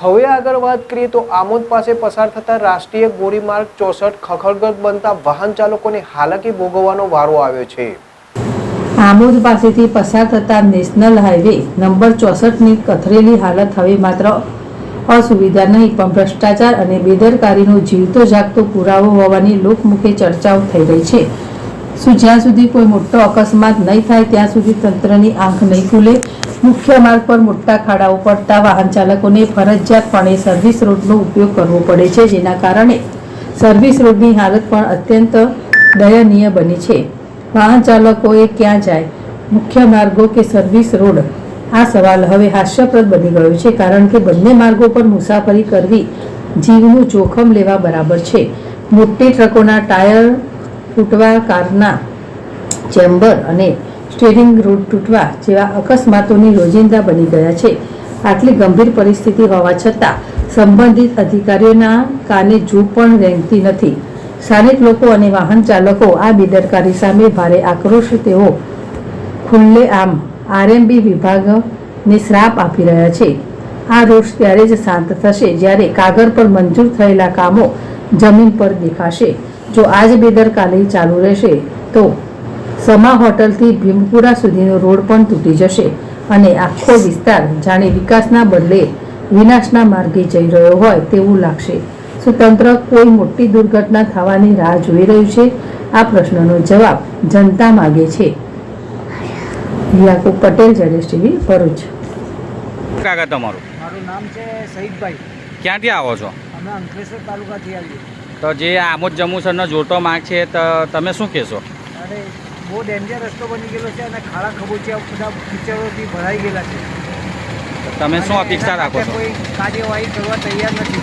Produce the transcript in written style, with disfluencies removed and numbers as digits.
હવે આગળ વાત કરીએ તો આમોદ પાસે પસાર થતા રાષ્ટ્રીય ધોરીમાર્ગ 64 ખખડગત બનતા વાહન ચાલકોને હાલાકી ભોગવવાનો વારો આવ્યો છે। આમોદ પાસેથી પસાર થતા નેશનલ હાઈવે નંબર 64ની કથરેલી હાલત હવે માત્ર અસુવિધા નહીં પણ ભ્રષ્ટાચાર અને બેદરકારીનો જીવતો જાગતો પુરાવો હોવાની લોકમુખે ચર્ચાઓ થઈ રહી છે। શું જ્યાં સુધી કોઈ મોટો અકસ્માત નહીં થાય ત્યાં સુધી તંત્રની આંખ નહીં ખુલે? મુખ્ય માર્ગ પર મોટા ખાડાઓ પડતા વાહન ચાલકોને ફરજિયાતપણે સર્વિસ રોડનો ઉપયોગ કરવો પડે છે, જેના કારણે સર્વિસ રોડની હાલત પણ અત્યંત દયનીય બની છે। વાહન ચાલકોએ ક્યાં જાય, મુખ્ય માર્ગો કે સર્વિસ રોડ? આ સવાલ હવે હાસ્યપ્રદ બની ગયો છે, કારણ કે બંને માર્ગો પર મુસાફરી કરવી જીવનું જોખમ લેવા બરાબર છે। મોટી ટ્રકોના ટાયર તૂટવા, કારના ચેમ્બર અને સ્ટીયરિંગ રોડ તૂટવા જેવા અકસ્માતોની રોજિંદા બની ગયા છે। આટલી ગંભીર પરિસ્થિતિ હોવા છતાં સંબંધિત અધિકારીઓના કાને જૂ પણ રેંગતી નથી। સ્થાનિક લોકો અને વાહન ચાલકો આ બેદરકારી સામે ભારે આક્રોશ તેઓ ખુલ્લેઆમ આરએમબી વિભાગને શ્રાપ આપી રહ્યા છે। આ રોષ ત્યારે જ શાંત થશે જ્યારે કાગળ પર મંજૂર થયેલા કામો જમીન પર દેખાશે। જો આજ બેદરકારી ચાલુ રહેશે તો સમા હોટલથી ભીમપુરા સુધીનો રોડ પણ તૂટી જશે અને આખો વિસ્તાર જાણે વિકાસના બદલે વિનાશના માર્ગે જઈ રહ્યો હોય તેવું લાગશે। શું તંત્ર કોઈ મોટી દુર્ઘટના થવાની રાહ જોઈ રહ્યું છે? આ પ્રશ્નનો જવાબ જનતા માગે છે। યાકુબ પટેલ, જેડેશ ટીવી, ભરૂચ। કાકા તમારું? મારું નામ છે સઈદભાઈ। ક્યાંથી આવો છો? અમે અંકલેશ્વર તાલુકાથી આવીએ। તો જે આમોદ જંબુસરનો જોડતો માર્ગ છે તો તમે શું કહેશો? અરે બહુ ડેન્જર રસ્તો બની ગયેલો છે અને ખાડા ખબોચિયા બધા કિચડોથી ભરાઈ ગયેલા છે। તમે શું અપેક્ષા રાખો છો? કોઈ કાર્યવાહી કરવા તૈયાર નથી।